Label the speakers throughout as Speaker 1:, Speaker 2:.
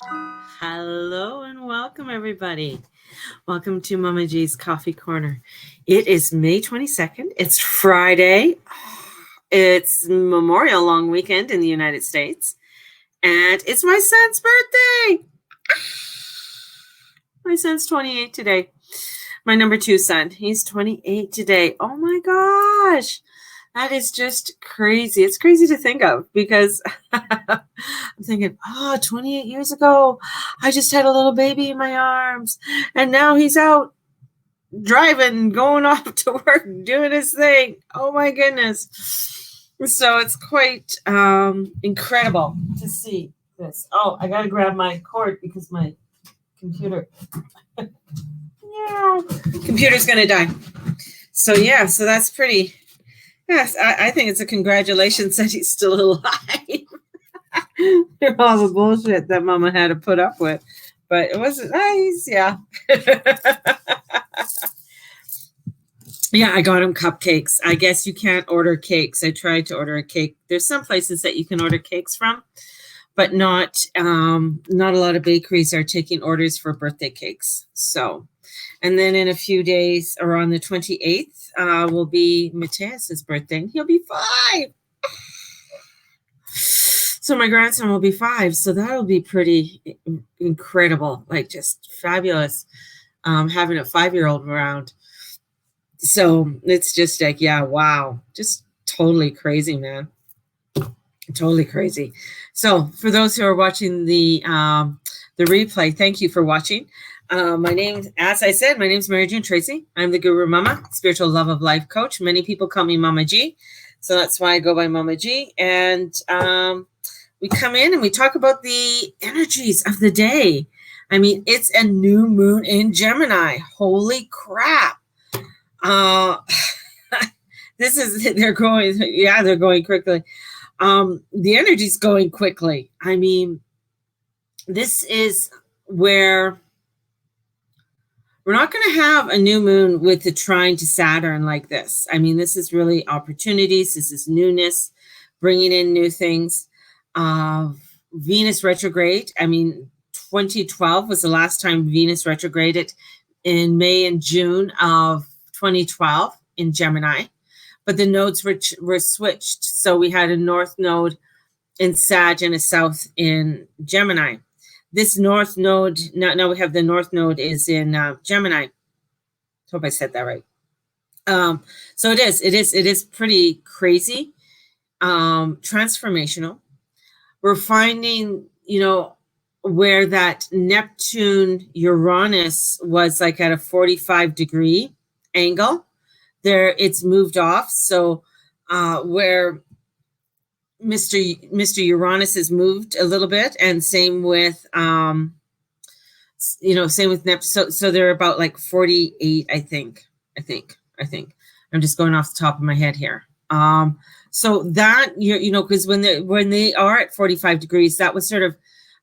Speaker 1: Hello and welcome, everybody. Welcome to Mama G's Coffee Corner. It is May 22nd. It's Friday. It's Memorial Long Weekend in the United States. And it's my son's birthday. My son's 28 today. My number 2 son. He's 28 today. Oh my gosh. That is just crazy. It's crazy to think of because I'm thinking, 28 years ago, I just had a little baby in my arms. And now he's out driving, going off to work, doing his thing. Oh my goodness. So it's quite incredible to see this. Oh, I got to grab my cord because my computer, computer's going to die. So that's pretty. Yes, I think it's a congratulations that he's still alive. All the bullshit that Mama had to put up with. But it wasn't nice, yeah. Yeah, I got him cupcakes. I guess you can't order cakes. I tried to order a cake. There's some places that you can order cakes from, but not a lot of bakeries are taking orders for birthday cakes. So, and then in a few days, or on the 28th, will be Mateus's birthday. He'll be 5. So my grandson will be 5. So that'll be pretty incredible, like just fabulous, having a 5-year-old around. So it's just like, yeah, wow, just totally crazy, man. Totally crazy. So for those who are watching the replay, thank you for watching. My name, as I said, my name is Mary June Tracy. I'm the Guru Mama, spiritual love of life coach. Many people call me Mama G. So that's why I go by Mama G. And we come in and we talk about the energies of the day. I mean, it's a new moon in Gemini. Holy crap. They're going quickly. The energy's going quickly. I mean, this is where we're not going to have a new moon with the trine to Saturn like this. I mean, this is really opportunities. This is newness, bringing in new things. Venus retrograde. I mean, 2012 was the last time Venus retrograded, in May and June of 2012 in Gemini. But the nodes were switched. So we had a north node in Sag and a south in Gemini. This north node, now we have the north node is in Gemini. Hope I said that right. So it is pretty crazy, transformational. We're finding, where that Neptune Uranus was like at a 45-degree angle. There, it's moved off. So where Mr. Uranus has moved a little bit, and same with same with Neptune. So they're about like 48, I think. I'm just going off the top of my head here. So that because when they are at 45 degrees, that was sort of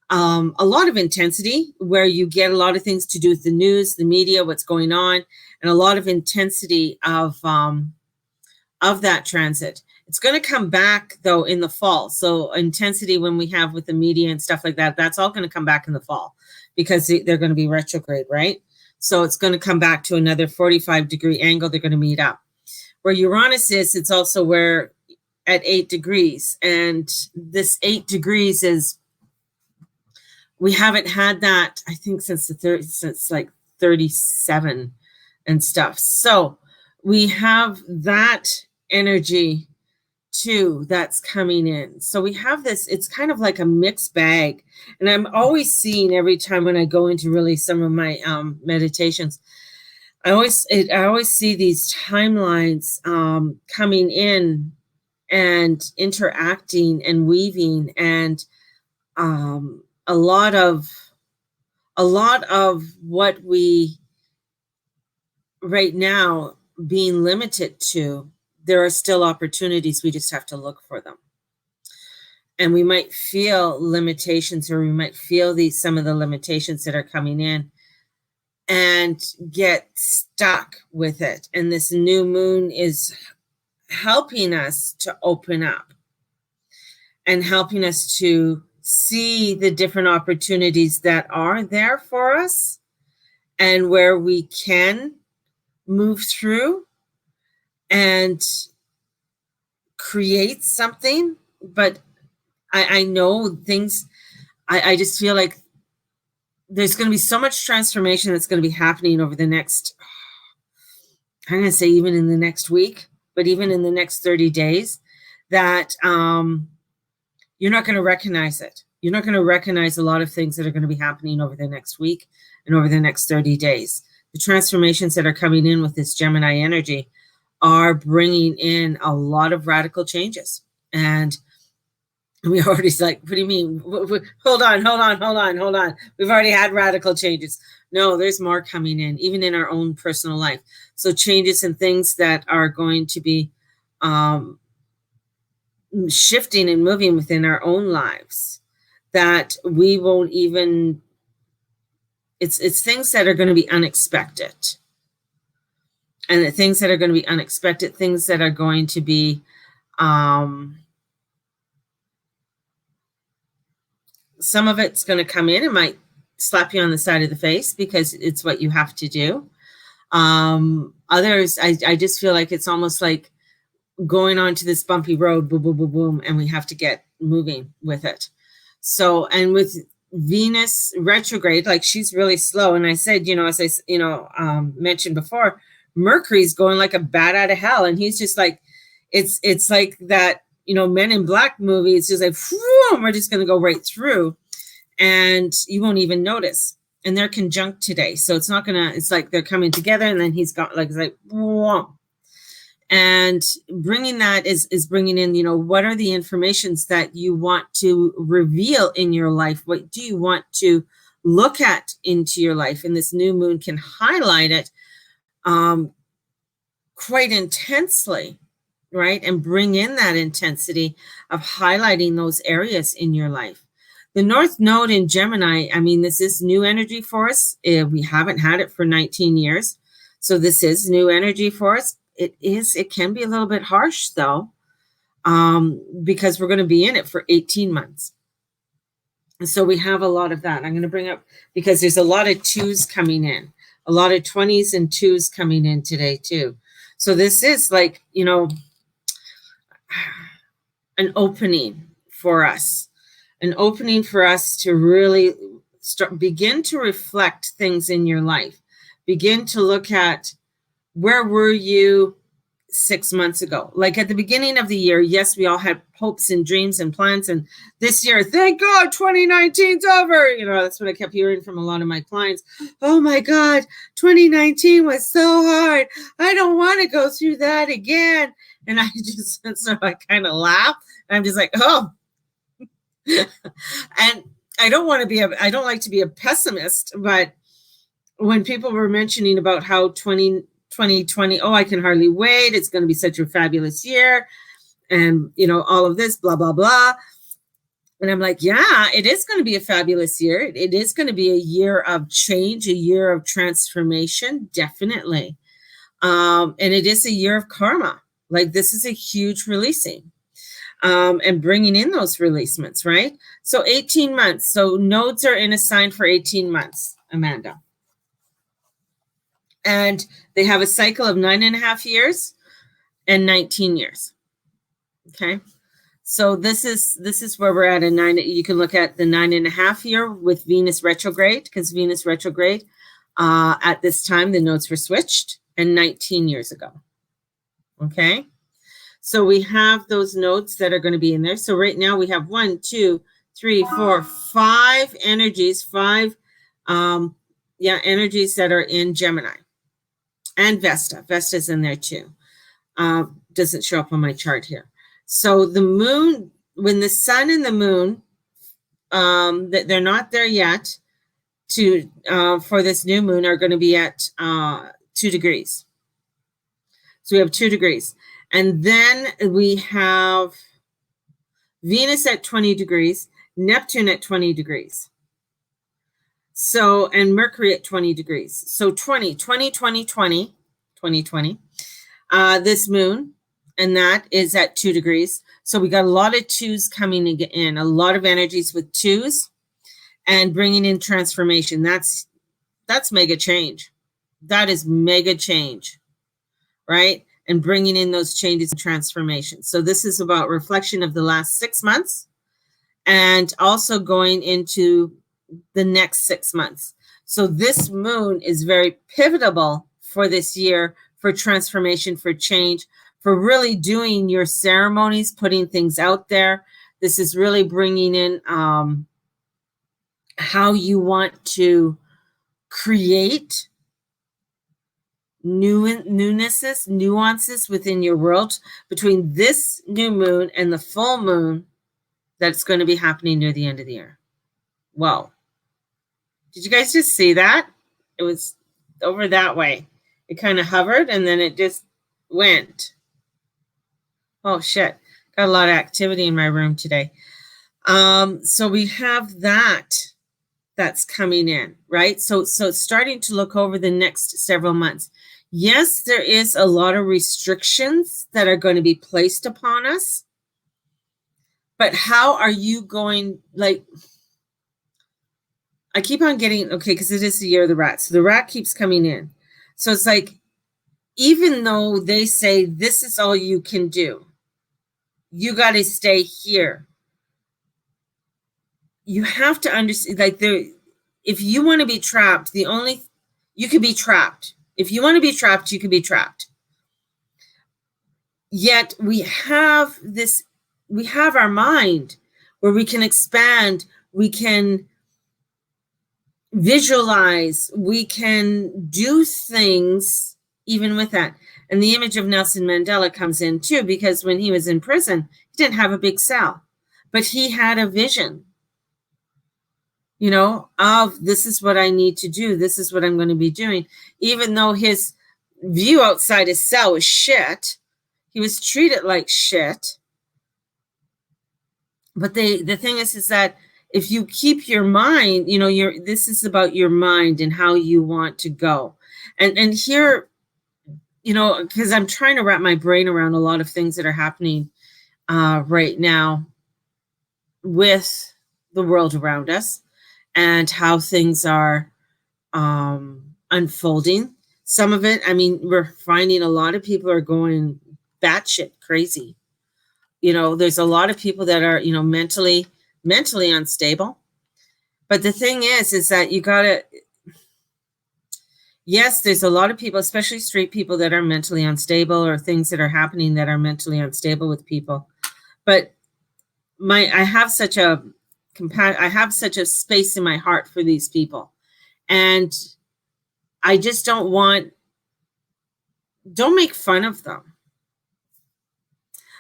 Speaker 1: a lot of intensity, where you get a lot of things to do with the news, the media, what's going on, and a lot of intensity of that transit. It's going to come back though in the fall. So intensity when we have with the media and stuff like that, that's all going to come back in the fall because they're going to be retrograde, right? So it's going to come back to another 45-degree angle. They're going to meet up. Where Uranus is, it's also where at 8 degrees, and this 8 degrees is, we haven't had that, I think, since like 37 and stuff. So we have that energy too that's coming in. So we have this, it's kind of like a mixed bag. And I'm always seeing, every time when I go into really some of my meditations, I always see these timelines coming in and interacting and weaving, and a lot of what we right now being limited to, there are still opportunities. We just have to look for them. And we might feel limitations, or we might feel some of the limitations that are coming in, and get stuck with it. And this new moon is helping us to open up and helping us to see the different opportunities that are there for us and where we can move through and create something. But I know things, I just feel like there's going to be so much transformation that's going to be happening over the next, I'm going to say even in the next week, but even in the next 30 days, that you're not going to recognize it. You're not going to recognize a lot of things that are going to be happening over the next week and over the next 30 days. The transformations that are coming in with this Gemini energy are bringing in a lot of radical changes. And we already like, what do you mean? Hold on. We've already had radical changes. No, there's more coming in, even in our own personal life. So changes and things that are going to be shifting and moving within our own lives that we won't even, it's things that are going to be unexpected. And the things that are going to be unexpected, things that are going to be, some of it's going to come in. It might slap you on the side of the face because it's what you have to do. Others, I just feel like it's almost like going onto this bumpy road, boom, boom, boom, boom, and we have to get moving with it. So, and with Venus retrograde, like she's really slow. And I said, as I, mentioned before, Mercury's going like a bat out of hell. And he's just like, it's like that, Men in Black movie. It's just like, whoom, we're just going to go right through and you won't even notice. And they're conjunct today. So it's it's like they're coming together and then he's got like, whoom. And bringing that is bringing in, what are the informations that you want to reveal in your life? What do you want to look at into your life? And this new moon can highlight it quite intensely, right? And bring in that intensity of highlighting those areas in your life. The North Node in Gemini, this is new energy for us. We haven't had it for 19 years. So this is new energy for us. It can be a little bit harsh though, because we're going to be in it for 18 months. And so we have a lot of that. I'm going to bring up, because there's a lot of twos coming in, a lot of 20s and twos coming in today too. So this is like, an opening for us to really begin to reflect things in your life, begin to look at, where were you 6 months ago? Like at the beginning of the year, yes, we all had hopes and dreams and plans. And this year, thank God, 2019's over. That's what I kept hearing from a lot of my clients. Oh my God, 2019 was so hard. I don't want to go through that again. And I kind of laugh. I'm just like, oh. And I don't like to be a pessimist, but when people were mentioning about how 2020, I can hardly wait, it's going to be such a fabulous year, and all of this, blah, blah, blah. And I'm like, yeah, it is going to be a fabulous year. It is going to be a year of change, a year of transformation, definitely. And it is a year of karma. Like this is a huge releasing. And bringing in those releasements, right? So 18 months. So nodes are in a sign for 18 months, Amanda. And they have a cycle of 9.5 years and 19 years. Okay. So this is where we're at in 9. You can look at the 9.5 year with Venus retrograde, because Venus retrograde, at this time, the nodes were switched, and 19 years ago. Okay. So we have those nodes that are going to be in there. So right now we have 1, 2, 3, 4, 5 energies, 5 energies that are in Gemini. And Vesta. Vesta's in there too. Doesn't show up on my chart here. So the moon, when the sun and the moon, they're not there yet for this new moon, are going to be at 2 degrees. So we have 2 degrees. And then we have Venus at 20 degrees, Neptune at 20 degrees. So, and Mercury at 20 degrees. So 2020, this moon and that is at 2 degrees. So we got a lot of 2s coming in, a lot of energies with 2s and bringing in transformation. That's mega change. That is mega change, right? And bringing in those changes and transformations. So this is about reflection of the last 6 months and also going into the next 6 months. So this moon is very pivotal for this year, for transformation, for change, for really doing your ceremonies, putting things out there. This is really bringing in how you want to create nuances within your world between this new moon and the full moon that's going to be happening near the end of the year. Wow. Did you guys just see that? It was over that way. It kind of hovered and then it just went. Oh shit. Got a lot of activity in my room today. So we have that's coming in, right? So starting to look over the next several months. Yes, there is a lot of restrictions that are going to be placed upon us. But how are you going, like, I keep on getting, okay, because it is the year of the rat. So the rat keeps coming in. So it's like, even though they say this is all you can do, you got to stay here. You have to understand, like, if you want to be trapped, you can be trapped. If you want to be trapped, you can be trapped. Yet we have our mind where we can expand, we can visualize, we can do things even with that. And the image of Nelson Mandela comes in too, because when he was in prison, he didn't have a big cell, but he had a vision, of this is what I need to do. This is what I'm going to be doing. Even though his view outside his cell was shit, he was treated like shit. But the thing is that if you keep your mind, this is about your mind and how you want to go. And here, because I'm trying to wrap my brain around a lot of things that are happening right now with the world around us and how things are unfolding. Some of it, we're finding a lot of people are going batshit crazy. There's a lot of people that are, mentally unstable. But the thing is that you gotta, yes, there's a lot of people, especially street people, that are mentally unstable, or things that are happening that are mentally unstable with people. But I have such a space in my heart for these people. And I just don't make fun of them.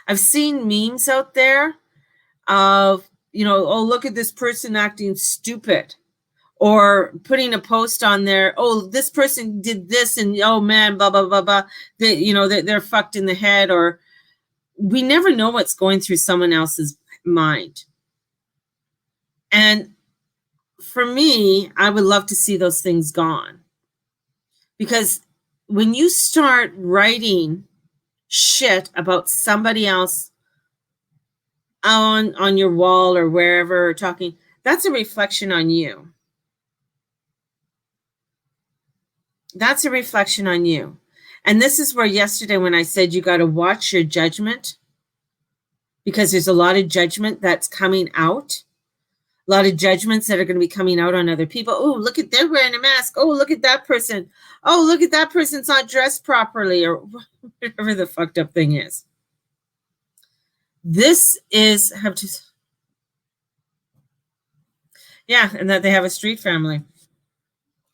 Speaker 1: I've seen memes out there of, oh, look at this person acting stupid, or putting a post on there, oh, this person did this, and oh man, blah, blah, blah, blah. They're fucked in the head, or we never know what's going through someone else's mind. And for me, I would love to see those things gone. Because when you start writing shit about somebody else on your wall or wherever, talking, that's a reflection on you. That's a reflection on you. And this is where yesterday when I said you got to watch your judgment, because there's a lot of judgment that's coming out. A lot of judgments that are going to be coming out on other people. Oh, look at, they're wearing a mask. Oh, look at that person. Oh, look at that person's not dressed properly, or whatever the fucked up thing is. This is and that they have a street family.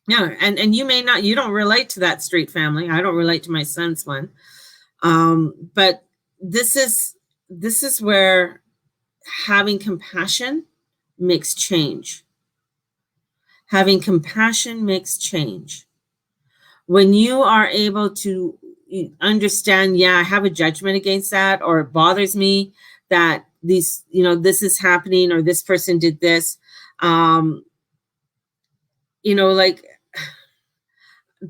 Speaker 1: Yeah, and you don't relate to that street family. I don't relate to my son's one. But this is where having compassion makes change. Having compassion makes change. When you are able to understand, I have a judgment against that, or it bothers me that this is happening, or this person did this. Like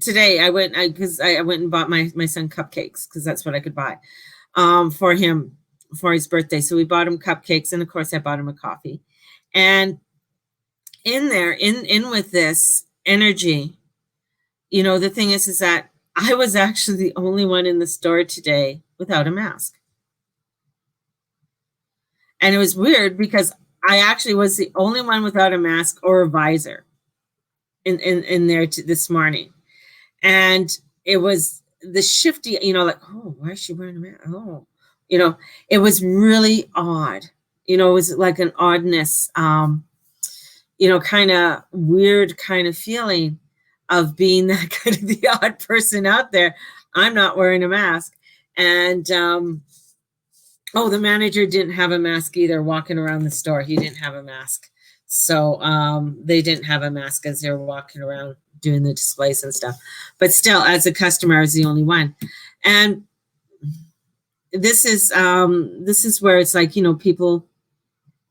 Speaker 1: today I went and bought my son cupcakes, because that's what I could buy. for him for his birthday. So we bought him cupcakes, and of course I bought him a coffee. And in there, in with this energy, you know, the thing is that I was actually the only one in the store today without a mask. And it was weird because I actually was the only one without a mask or a visor in there this morning. And it was the shifty, you know, like, oh, why is she wearing a mask? Oh, you know, it was really odd. You know, it was like an oddness, you know, kind of weird kind of feeling of being that kind of the odd person out there. I'm not wearing a mask. And, oh, the manager didn't have a mask either walking around the store. He didn't have a mask. So they didn't have a mask as they were walking around doing the displays and stuff. But still, as a customer, I was the only one. And this is where it's like, you know, people,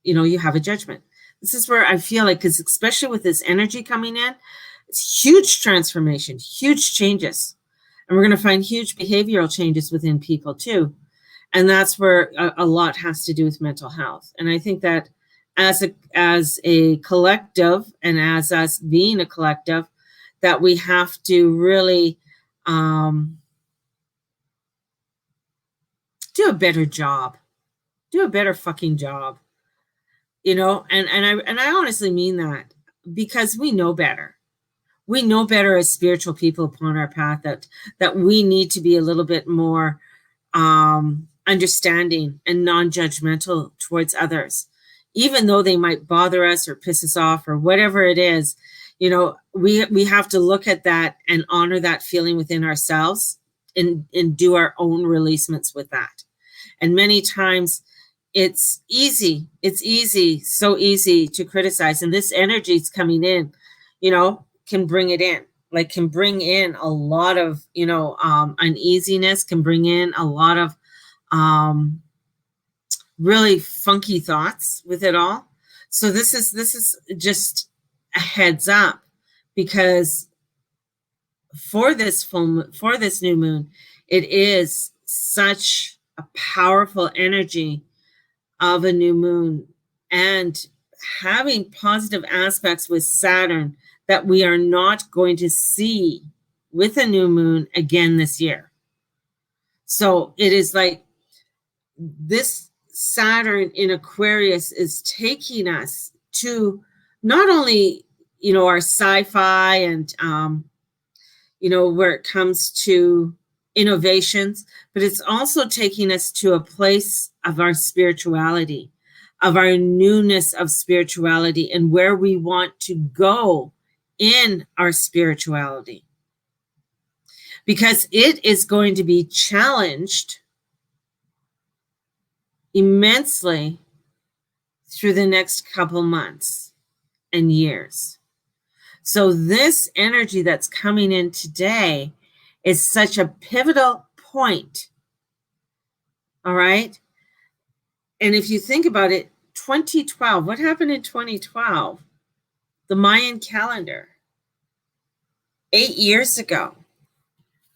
Speaker 1: you know, you have a judgment. This is where I feel like, because especially with this energy coming in, it's huge transformation, huge changes. And we're going to find huge behavioral changes within people too. And that's where a lot has to do with mental health. And I think that as a collective, and as us being a collective, that we have to really do a better job, do a better fucking job, you know. And I honestly mean that, because we know better. We know better as spiritual people upon our path that we need to be a little bit more understanding and non-judgmental towards others, even though they might bother us or piss us off or whatever it is. You know, we have to look at that and honor that feeling within ourselves, and do our own releasements with that. And many times it's so easy to criticize, and this energy is coming in, you know, can bring it in, like can bring in a lot of, you know, uneasiness, can bring in a lot of really funky thoughts with it all. So this is just a heads up, because for this new moon, it is such a powerful energy of a new moon, and having positive aspects with Saturn that we are not going to see with a new moon again this year. So it is like this Saturn in Aquarius is taking us to not only, you know, our sci-fi and, you know, where it comes to innovations, but it's also taking us to a place of our spirituality, of our newness of spirituality, and where we want to go in our spirituality. Because it is going to be challenged immensely through the next couple months and years. So this energy that's coming in today is such a pivotal point. All right. And if you think about it, 2012, what happened in 2012? The Mayan calendar, 8 years ago.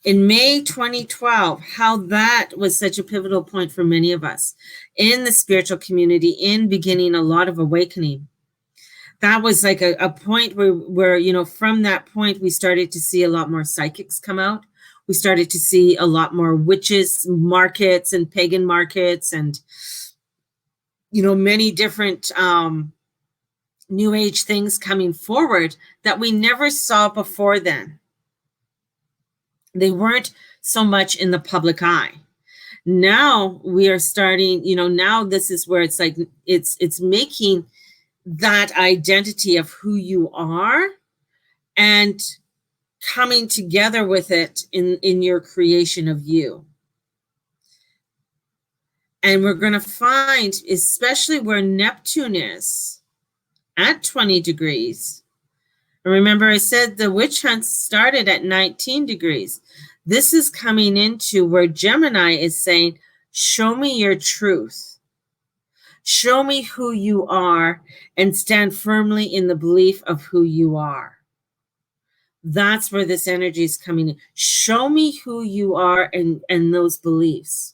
Speaker 1: In May 2012, how that was such a pivotal point for many of us in the spiritual community, in beginning a lot of awakening. That was like a point where, you know, from that point, we started to see a lot more psychics come out. We started to see a lot more witches markets and pagan markets, and, you know, many different new age things coming forward that we never saw before then. They weren't so much in the public eye. Now we are starting, you know, now this is where it's like, it's making that identity of who you are and coming together with it in your creation of you. And we're going to find, especially where Neptune is at 20 degrees. Remember, I said the witch hunt started at 19 degrees. This is coming into where Gemini is saying, show me your truth. Show me who you are, and stand firmly in the belief of who you are. That's where this energy is coming in. Show me who you are and those beliefs.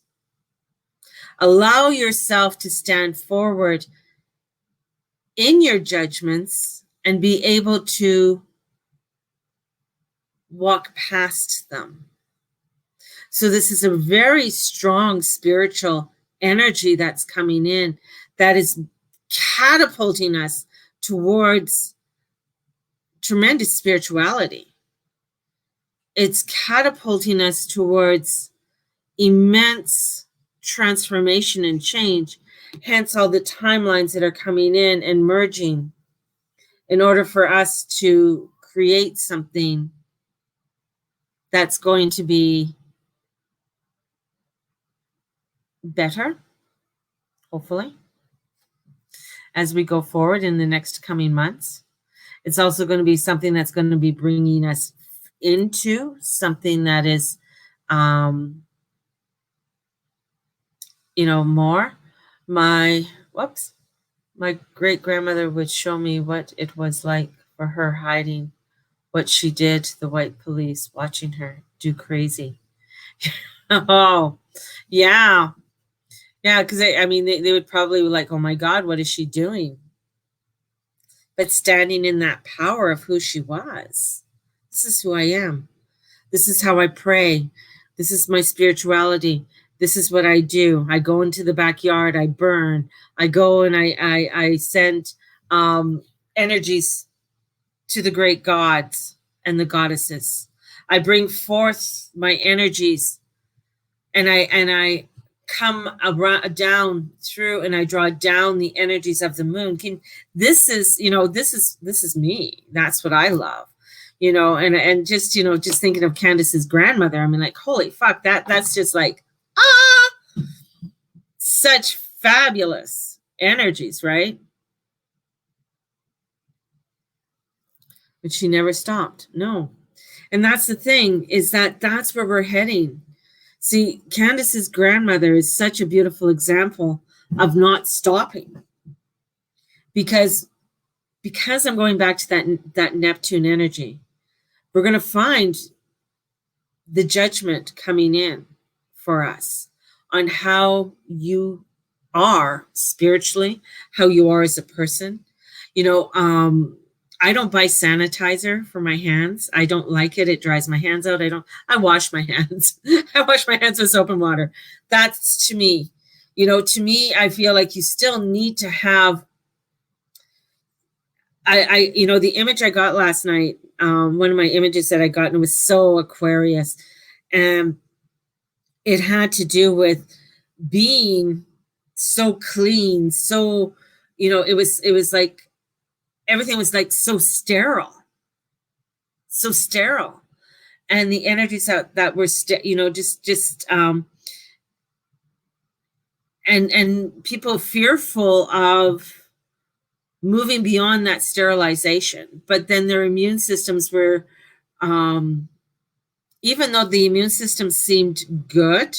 Speaker 1: Allow yourself to stand forward in your judgments and be able to walk past them. So this is a very strong spiritual energy that's coming in that is catapulting us towards tremendous spirituality. It's catapulting us towards immense transformation and change, hence all the timelines that are coming in and merging in order for us to create something that's going to be better, hopefully, as we go forward in the next coming months. It's also going to be something that's going to be bringing us into something that is, more. My great-grandmother would show me what it was like for her hiding what she did, the white police watching her do crazy. Oh, yeah. Yeah, because they would probably be like, oh my God, what is she doing? But standing in that power of who she was. This is who I am. This is how I pray. This is my spirituality. This is what I do. I go into the backyard. I burn. I go and I send energies to the great gods and the goddesses. I bring forth my energies, and I come around, down through, and I draw down the energies of the moon. This is me. That's what I love. And just thinking of Candace's grandmother, I mean, like, holy fuck, that's just like, such fabulous energies, right? But she never stopped. No. And that's the thing, is that's where we're heading. See, Candace's grandmother is such a beautiful example of not stopping. Because I'm going back to that Neptune energy. We're going to find the judgment coming in for us on how you are spiritually, how you are as a person. I don't buy sanitizer for my hands. I don't like it. It dries my hands out. I wash my hands. I wash my hands with soap and water. That's to me. To me, I feel like you still need to have, the image I got last night, one of my images that I got, and it was so Aquarius. And it had to do with being so clean, so, it was like, everything was like so sterile. And the energies that were, and people fearful of moving beyond that sterilization. But then their immune systems were, even though the immune system seemed good,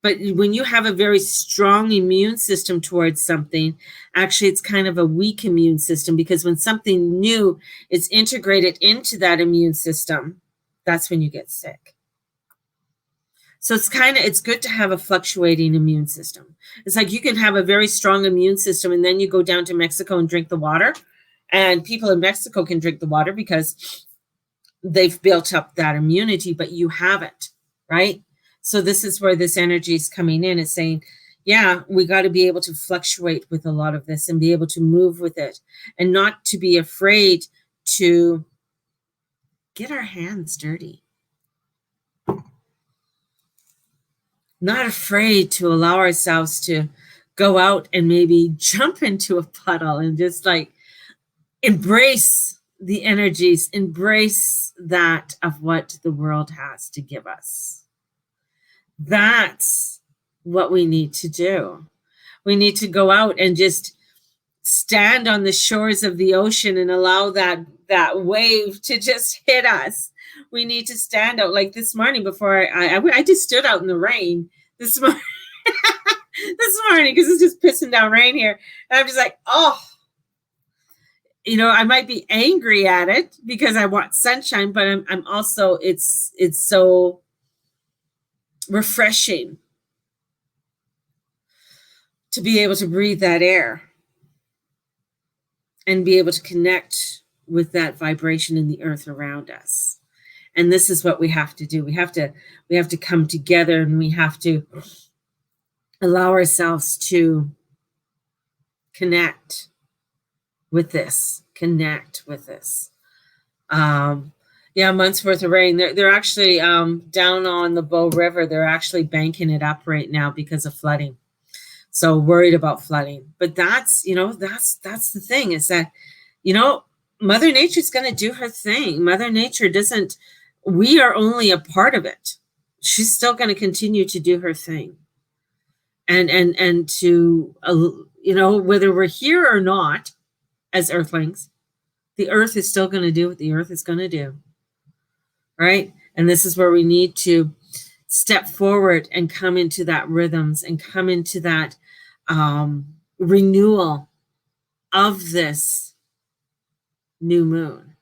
Speaker 1: but when you have a very strong immune system towards something, actually it's kind of a weak immune system, because when something new is integrated into that immune system, that's when you get sick. So it's good to have a fluctuating immune system. It's like you can have a very strong immune system, and then you go down to Mexico and drink the water, and people in Mexico can drink the water because they've built up that immunity, but you haven't, right? So this is where this energy is coming in. It's saying, yeah, we got to be able to fluctuate with a lot of this and be able to move with it, and not to be afraid to get our hands dirty. Not afraid to allow ourselves to go out and maybe jump into a puddle and just like embrace the energies, embrace that of what the world has to give us. That's what we need to do. We need to go out and just stand on the shores of the ocean and allow that wave to just hit us. We need to stand out. Like this morning, before I just stood out in the rain this morning, because it's just pissing down rain here. And I'm just like, oh, I might be angry at it because I want sunshine, but I'm also, it's so refreshing to be able to breathe that air and be able to connect with that vibration in the earth around us. And this is what we have to do. We have to come together, and we have to allow ourselves to connect with this. Yeah, months worth of rain. They're actually down on the Bow River. They're actually banking it up right now because of flooding. So worried about flooding. But that's the thing, is that, Mother Nature's going to do her thing. Mother Nature doesn't, we are only a part of it. She's still going to continue to do her thing. And to, whether we're here or not as earthlings, the earth is still going to do what the earth is going to do. Right? And this is where we need to step forward and come into that rhythms and come into that renewal of this new moon.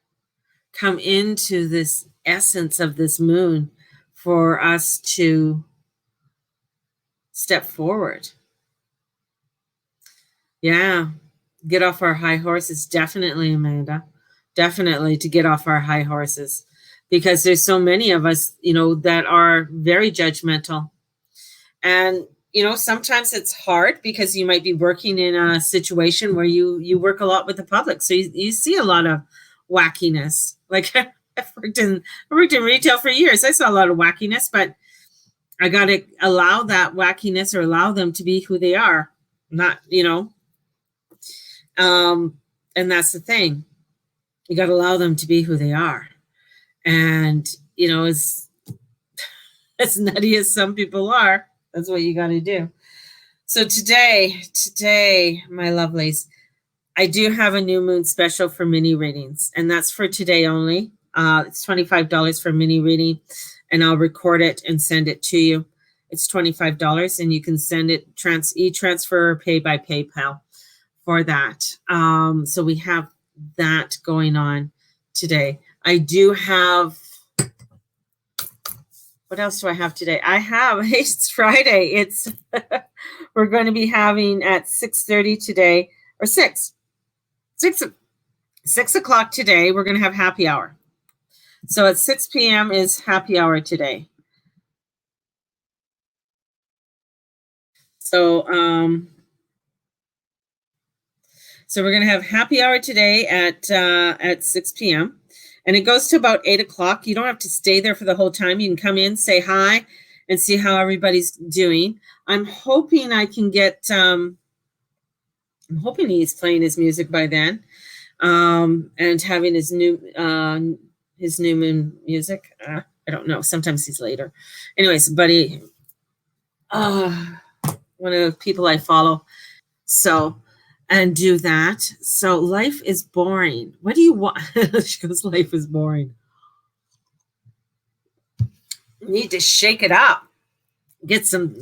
Speaker 1: Come into this essence of this moon for us to step forward. Yeah, get off our high horses. Definitely, Amanda. Definitely to get off our high horses, because there's so many of us, that are very judgmental. And, sometimes it's hard because you might be working in a situation where you work a lot with the public. So you see a lot of wackiness. Like I worked in retail for years. I saw a lot of wackiness, but I got to allow that wackiness, or allow them to be who they are. Not, and that's the thing. You got to allow them to be who they are. And, as nutty as some people are, that's what you got to do. So today, my lovelies, I do have a new moon special for mini readings, and that's for today only. It's $25 for a mini reading, and I'll record it and send it to you. It's $25, and you can send it e-transfer or pay by PayPal for that. So we have that going on today. I do have, what else do I have today? It's Friday. It's, we're going to be having at 6:30 today, or 6 o'clock today, we're going to have happy hour. So at 6 p.m. is happy hour today. So, so we're going to have happy hour today at 6 p.m. And it goes to about 8 o'clock. You don't have to stay there for the whole time. You can come in, say hi, and see how everybody's doing. I'm hoping I can get, I'm hoping he's playing his music by then, and having his new moon music. I don't know. Sometimes he's later. Anyways, buddy, one of the people I follow. So, and do that. So life is boring. What do you want? She goes, life is boring. You need to shake it up. Get some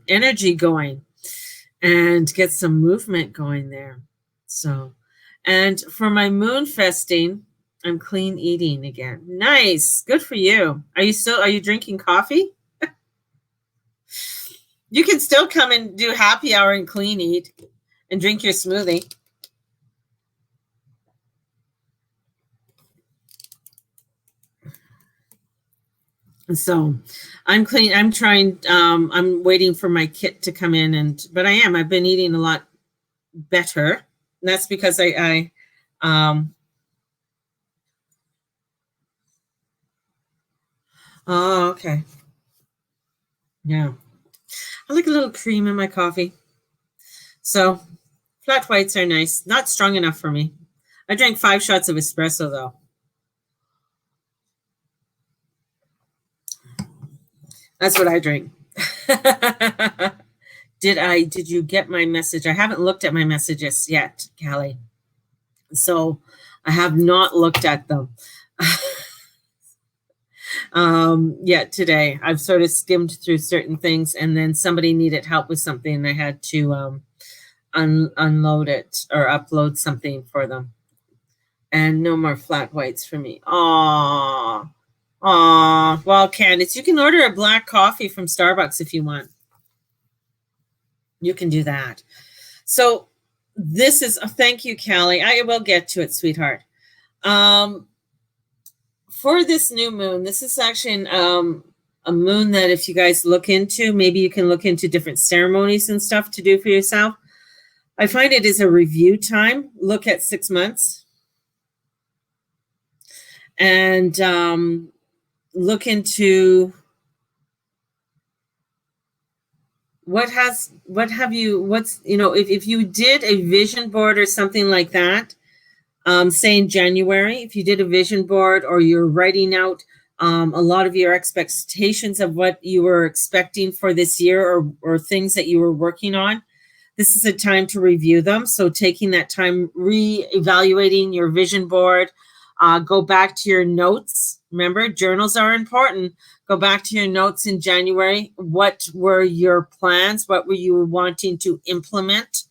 Speaker 1: energy going, and get some movement going there. So, and for my moon festing, I'm clean eating again. Nice. Good for you. Are you drinking coffee? You can still come and do happy hour and clean eat and drink your smoothie. So I'm clean. I'm trying, I'm waiting for my kit to come in, but I've been eating a lot better. And that's because oh, okay. Yeah. I like a little cream in my coffee. So flat whites are nice. Not strong enough for me. I drank 5 shots of espresso though. That's what I drink. Did you get my message? I haven't looked at my messages yet, Callie. So I have not looked at them yet today. I've sort of skimmed through certain things, and then somebody needed help with something, and I had to unload it or upload something for them. And no more flat whites for me. Aww. Well, Candice, you can order a black coffee from Starbucks if you want. You can do that. So this is a thank you, Callie. I will get to it, sweetheart. For this new moon, this is actually a moon that if you guys look into, maybe you can look into different ceremonies and stuff to do for yourself. I find it is a review time. Look at 6 months and look into what's, if you did a vision board or something like that, say in January, if you did a vision board or you're writing out a lot of your expectations of what you were expecting for this year or things that you were working on, this is a time to review them. So taking that time, re-evaluating your vision board, go back to your notes. Remember, journals are important. Go back to your notes in January. What were your plans? What were you wanting to implement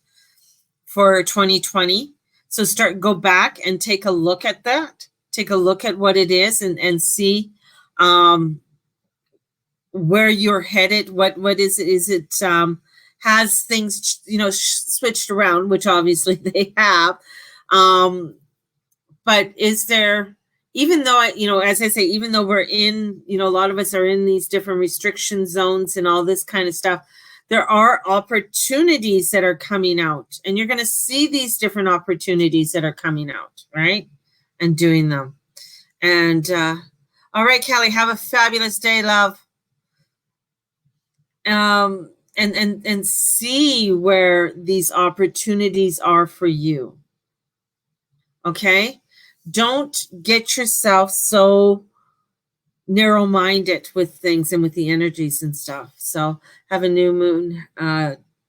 Speaker 1: for 2020? So go back and take a look at that. Take a look at what it is and see where you're headed. What is it? Is it has things, switched around, which obviously they have. But is there, even though, as I say, even though we're in, a lot of us are in these different restriction zones and all this kind of stuff, there are opportunities that are coming out, and you're going to see these different opportunities that are coming out, right? And doing them. And all right, Callie, have a fabulous day, love. And see where these opportunities are for you. Okay? Don't get yourself so narrow-minded with things and with the energies and stuff. So have a new moon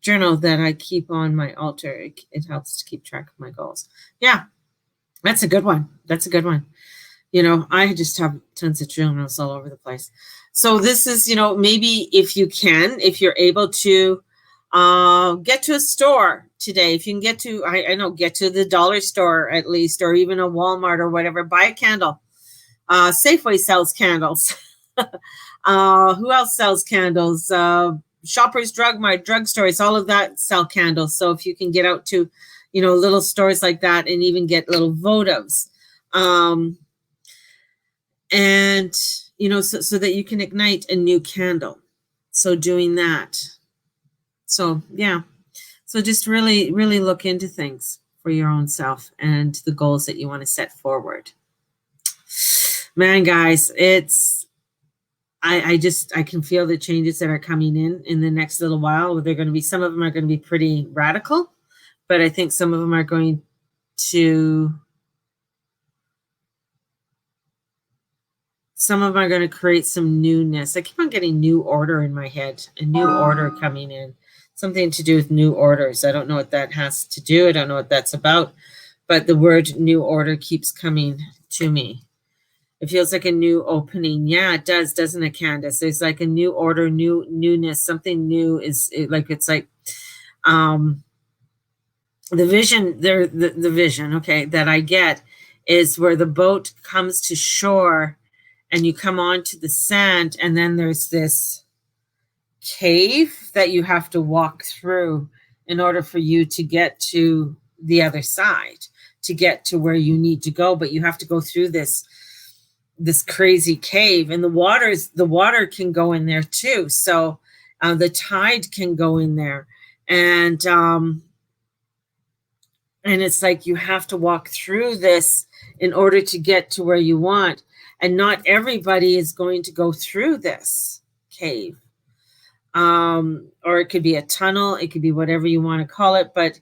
Speaker 1: journal that I keep on my altar. It helps to keep track of my goals. Yeah, that's a good one. That's a good one. I just have tons of journals all over the place. So this is, maybe if you're able to get to a store today, if you can get to, get to the dollar store at least, or even a Walmart or whatever, buy a candle. Safeway sells candles. Who else sells candles? Shoppers Drug Mart, drugstores, all of that sell candles. So if you can get out to, little stores like that and even get little votives. And, so that you can ignite a new candle. So doing that. So, yeah. So just really, really look into things for your own self and the goals that you want to set forward. Man, guys, I can feel the changes that are coming in the next little while. They're going to be, some of them are going to be pretty radical, but I think some of them are going to create some newness. I keep on getting new order in my head, a new order coming in, something to do with new orders. I don't know what that has to do. I don't know what that's about, but the word new order keeps coming to me. It feels like a new opening. Yeah, it does, doesn't it, Candace? There's like a new order, newness, something new it's like the vision there, the vision, okay, that I get is where the boat comes to shore and you come onto the sand, and then there's this cave that you have to walk through in order for you to get to the other side, to get to where you need to go. But you have to go through this crazy cave, and the water can go in there too. So the tide can go in there, and it's like you have to walk through this in order to get to where you want. And not everybody is going to go through this cave. Or it could be a tunnel, it could be whatever you want to call it, but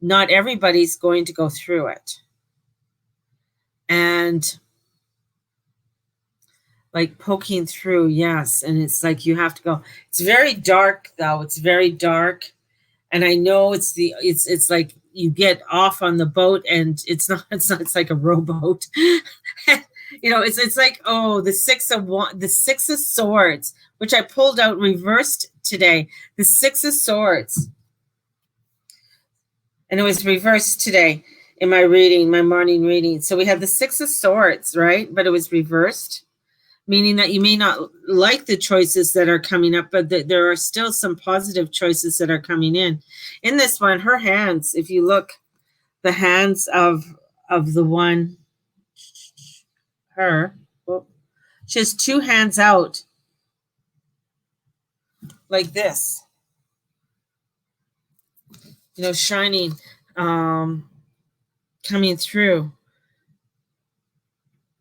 Speaker 1: not everybody's going to go through it. And like poking through, yes, and it's like you have to go. It's very dark though. It's very dark. And I know it's like you get off on the boat and it's like a rowboat. It's like, the Six of Swords, which I pulled out reversed today. The Six of Swords. And it was reversed today in my morning reading. So we had the Six of Swords, right? But it was reversed. meaning that you may not like the choices that are coming up, but there are still some positive choices that are coming in. In this one, her hands, if you look, the hands of the one, her, well, she has two hands out like this, shining, coming through.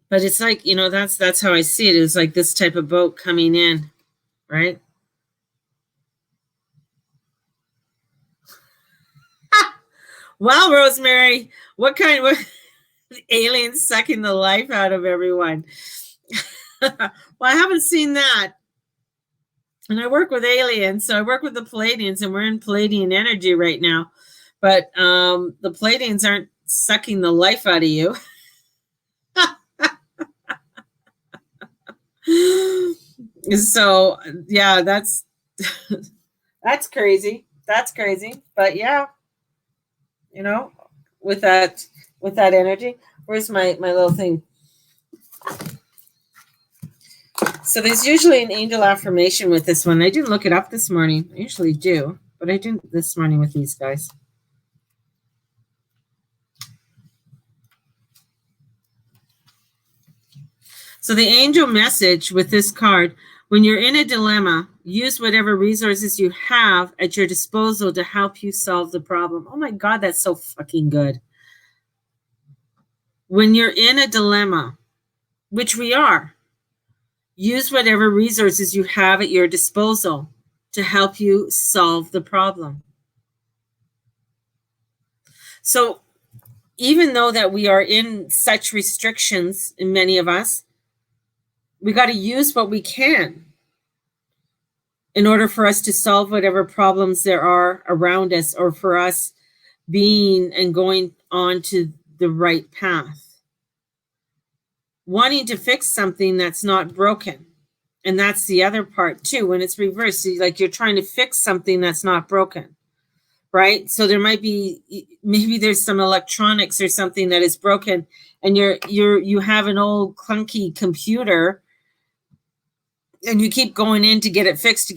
Speaker 1: But it's like, that's how I see it. It's like this type of boat coming in, right? Well, Rosemary, what aliens sucking the life out of everyone? Well, I haven't seen that. And I work with aliens, so I work with the Pleiadians, and we're in Pleiadian energy right now. But the Pleiadians aren't sucking the life out of you. So yeah, that's crazy. That's crazy. But yeah, with that energy. Where's my little thing? So there's usually an angel affirmation with this one. I didn't look it up this morning. I usually do, but I didn't this morning with these guys. So the angel message with this card: when you're in a dilemma, use whatever resources you have at your disposal to help you solve the problem. Oh my God, that's so fucking good. When you're in a dilemma, which we are, use whatever resources you have at your disposal to help you solve the problem. So even though that we are in such restrictions, in many of us, we got to use what we can in order for us to solve whatever problems there are around us, or for us being and going on to the right path. Wanting to fix something that's not broken. And that's the other part too, when it's reversed, like you're trying to fix something that's not broken, right? So there might be, maybe there's some electronics or something that is broken, and you have an old clunky computer, and you keep going in to get it fixed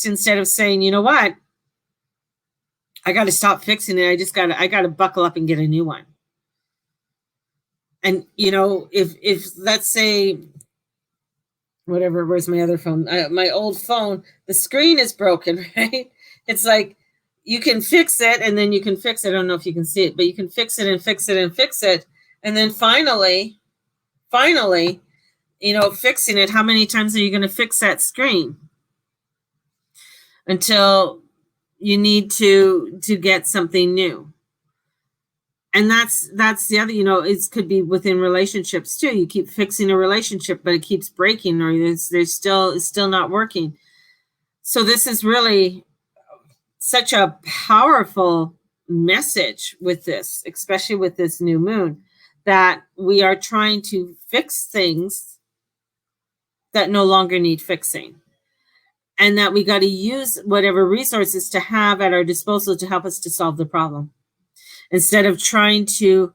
Speaker 1: instead of saying, you know what, I got to stop fixing it. I got to buckle up and get a new one. And, if let's say, whatever, where's my other phone? My old phone, the screen is broken, right? It's like, you can fix it, and then you can fix it. I don't know if you can see it, but you can fix it and fix it and fix it. And then finally, fixing it, how many times are you going to fix that screen? Until you need to get something new. And that's the other, it could be within relationships too. You keep fixing a relationship, but it keeps breaking, or it's still not working. So this is really such a powerful message with this, especially with this new moon, that we are trying to fix things that no longer need fixing. And that we got to use whatever resources to have at our disposal to help us to solve the problem. Instead of trying to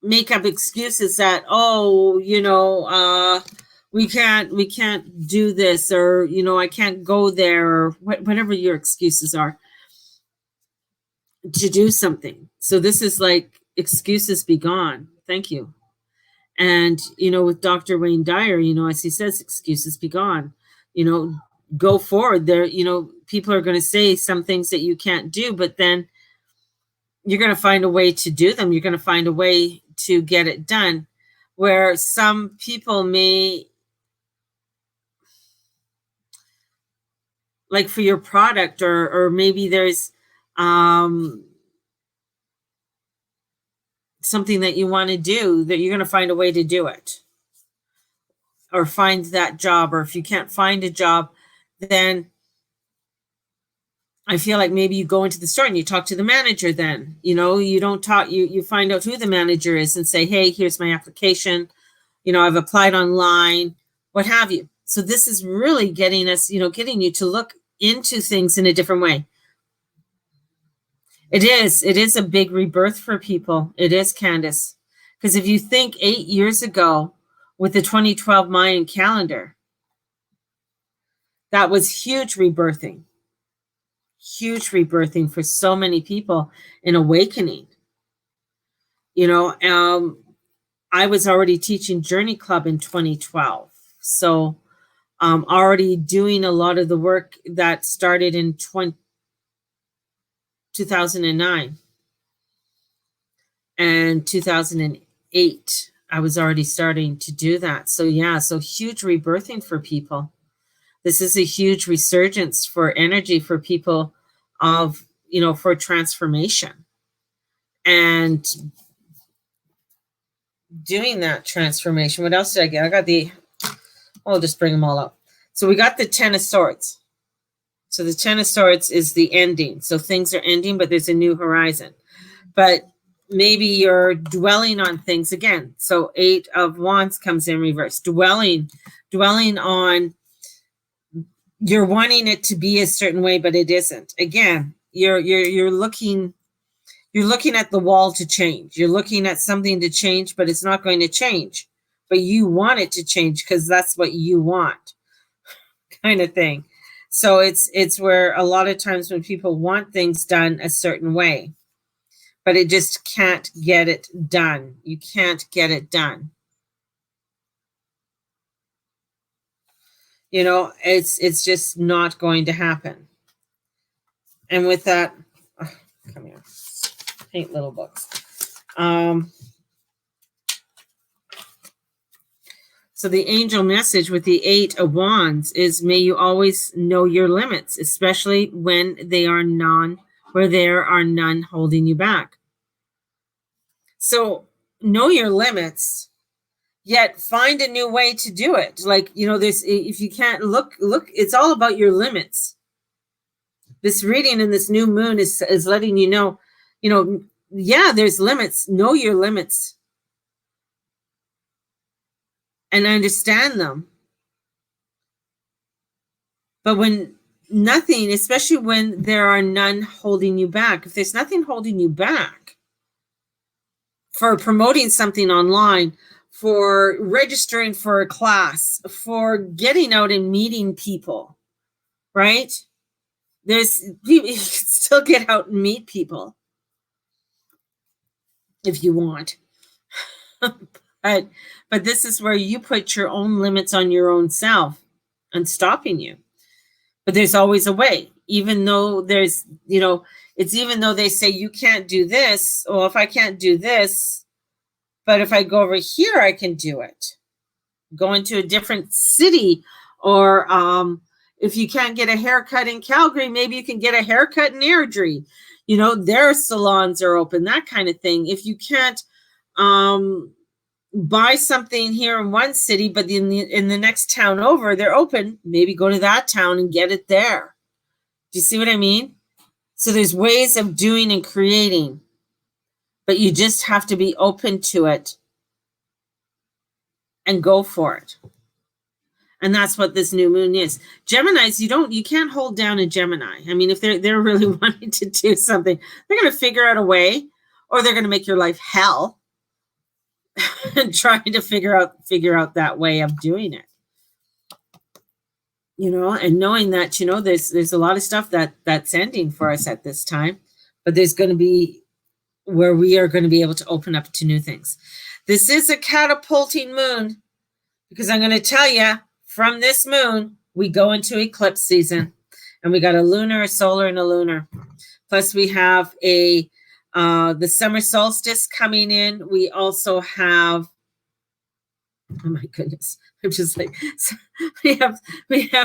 Speaker 1: make up excuses that, we can't do this, or, I can't go there, or whatever your excuses are to do something. So this is like, excuses be gone. Thank you. And, with Dr. Wayne Dyer, as he says, excuses be gone, go forward there. People are going to say some things that you can't do, but then you're going to find a way to do them. You're going to find a way to get it done, where some people may, like for your product, or maybe there's something that you want to do, that you're going to find a way to do it, or find that job. Or if you can't find a job, then I feel like maybe you go into the store and you talk to the manager. Then, you don't talk, you find out who the manager is and say, hey, here's my application. I've applied online, what have you. So this is really getting us, getting you to look into things in a different way. It is a big rebirth for people. It is, Candace, Because if you think 8 years ago with the 2012 Mayan calendar, that was huge rebirthing for so many people, in awakening. You know, I was already teaching Journey Club in 2012. So already doing a lot of the work that started in 2009 and 2008. I was already starting to do that. So yeah, so huge rebirthing for people. This is a huge resurgence for energy for people of, you know, for transformation. And doing that transformation. What else did I get? I got I'll just bring them all up. So we got the Ten of Swords. So the Ten of Swords is the ending. So things are ending, but there's a new horizon. But maybe you're dwelling on things again. So Eight of Wands comes in reverse. Dwelling on, you're wanting it to be a certain way, but it isn't. Again, you're looking at the wall to change. You're looking at something to change, but it's not going to change. But you want it to change because that's what you want, kind of thing. So it's where a lot of times when people want things done a certain way, but it just can't get it done. You can't get it done. You know, it's just not going to happen. And with that, come here, paint little books. So the angel message with the Eight of Wands is, may you always know your limits, especially when there are none holding you back. So know your limits, yet find a new way to do it. Like, you know, if you can't look, it's all about your limits. This reading in this new moon is letting you know, yeah, there's limits. Know your limits and understand them. But when nothing, especially when there are none holding you back, if there's nothing holding you back for promoting something online, for registering for a class, for getting out and meeting people, right? You can still get out and meet people if you want. But this is where you put your own limits on your own self and stopping you. But there's always a way, even though there's, it's even though they say you can't do this. Well, if I can't do this, but if I go over here, I can do it. Go into a different city, or if you can't get a haircut in Calgary, maybe you can get a haircut in Airdrie. Their salons are open, that kind of thing. If you can't buy something here in one city, but in the next town over, they're open, maybe go to that town and get it there. Do you see what I mean? So there's ways of doing and creating, but you just have to be open to it and go for it. And that's what this new moon is. Geminis, you can't hold down a Gemini. I mean, if they're really wanting to do something, they're going to figure out a way, or they're going to make your life hell and trying to figure out that way of doing it. And knowing that, there's a lot of stuff that's ending for us at this time, but there's going to be where we are going to be able to open up to new things. This is a catapulting moon, because I'm going to tell you, from this moon, we go into eclipse season, and we got a lunar, a solar, and a lunar. Plus we have the summer solstice coming in. We also have, oh my goodness, I'm just like, we have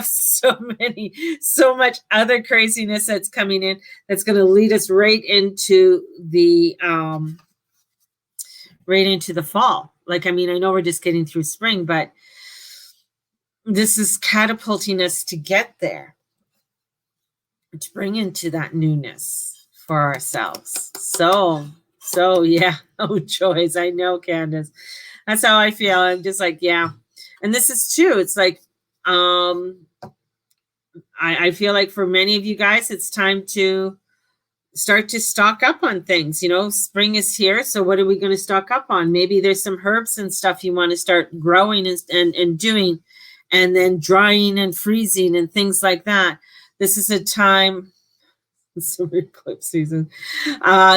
Speaker 1: so much other craziness that's coming in, that's going to lead us right into the fall. Like, I mean, I know we're just getting through spring, but this is catapulting us to get there, to bring into that newness for ourselves. So yeah, oh joys, I know, Candace. That's how I feel. I'm just like, yeah. And this is true. It's like, I feel like for many of you guys, it's time to start to stock up on things. You know, spring is here. So what are we going to stock up on? Maybe there's some herbs and stuff you want to start growing and doing, and then drying and freezing and things like that. This is a time, summer eclipse season.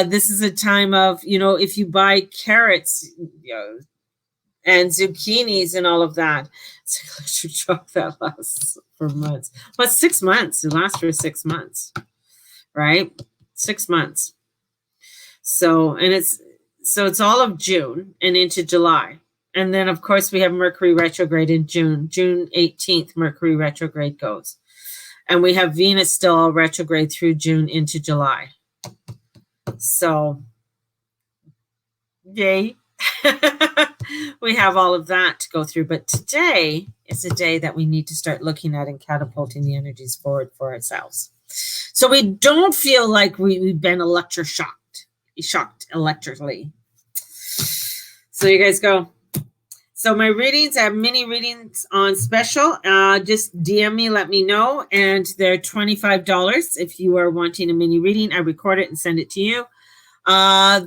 Speaker 1: This is a time of, you know, if you buy carrots, you know, and zucchinis and all of that. It's an electric shock that lasts for months. But 6 months. It lasts for 6 months, right? 6 months. So it's all of June and into July. And then, of course, we have Mercury retrograde in June. June 18th, Mercury retrograde goes. And we have Venus still retrograde through June into July. So, yay. We have all of that to go through. But today is a day that we need to start looking at and catapulting the energies forward for ourselves. So we don't feel like we've been shocked electrically. So you guys go. So my readings, I have mini readings on special. Just DM me, let me know. And they're $25 if you are wanting a mini reading. I record it and send it to you.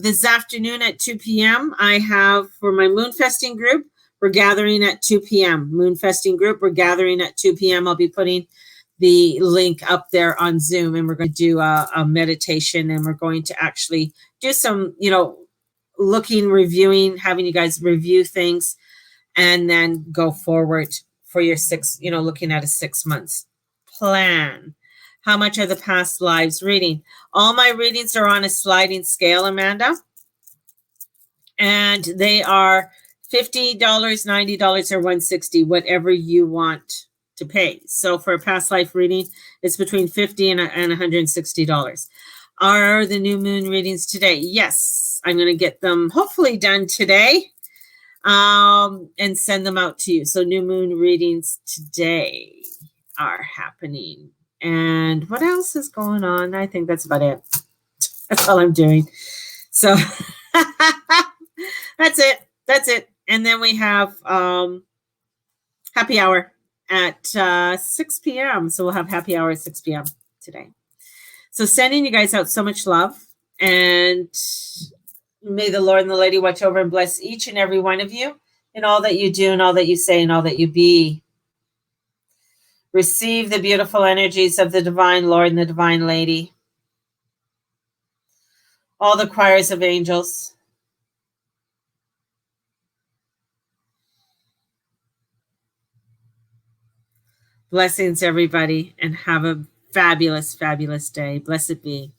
Speaker 1: This afternoon at 2 p.m., I have for my Moonfesting group, we're gathering at 2 p.m. Moonfesting group, we're gathering at 2 p.m. I'll be putting the link up there on Zoom, and we're going to do a meditation, and we're going to actually do some, you know, looking, reviewing, having you guys review things, and then go forward for your looking at a 6 months plan. How much are the past lives reading? All my readings are on a sliding scale, Amanda. And they are $50, $90, or $160, whatever you want to pay. So for a past life reading, it's between $50 and $160. Are the new moon readings today? Yes, I'm going to get them hopefully done today. And send them out to you. So new moon readings today are happening. And what else is going on? I think that's about it. That's all I'm doing. So that's it. And then we have happy hour at 6 p.m. So we'll have happy hour at 6 p.m. today. So sending you guys out so much love, and may the Lord and the Lady watch over and bless each and every one of you in all that you do and all that you say and all that you be. Receive the beautiful energies of the Divine Lord and the Divine Lady. All the choirs of angels. Blessings, everybody, and have a fabulous, fabulous day. Blessed be.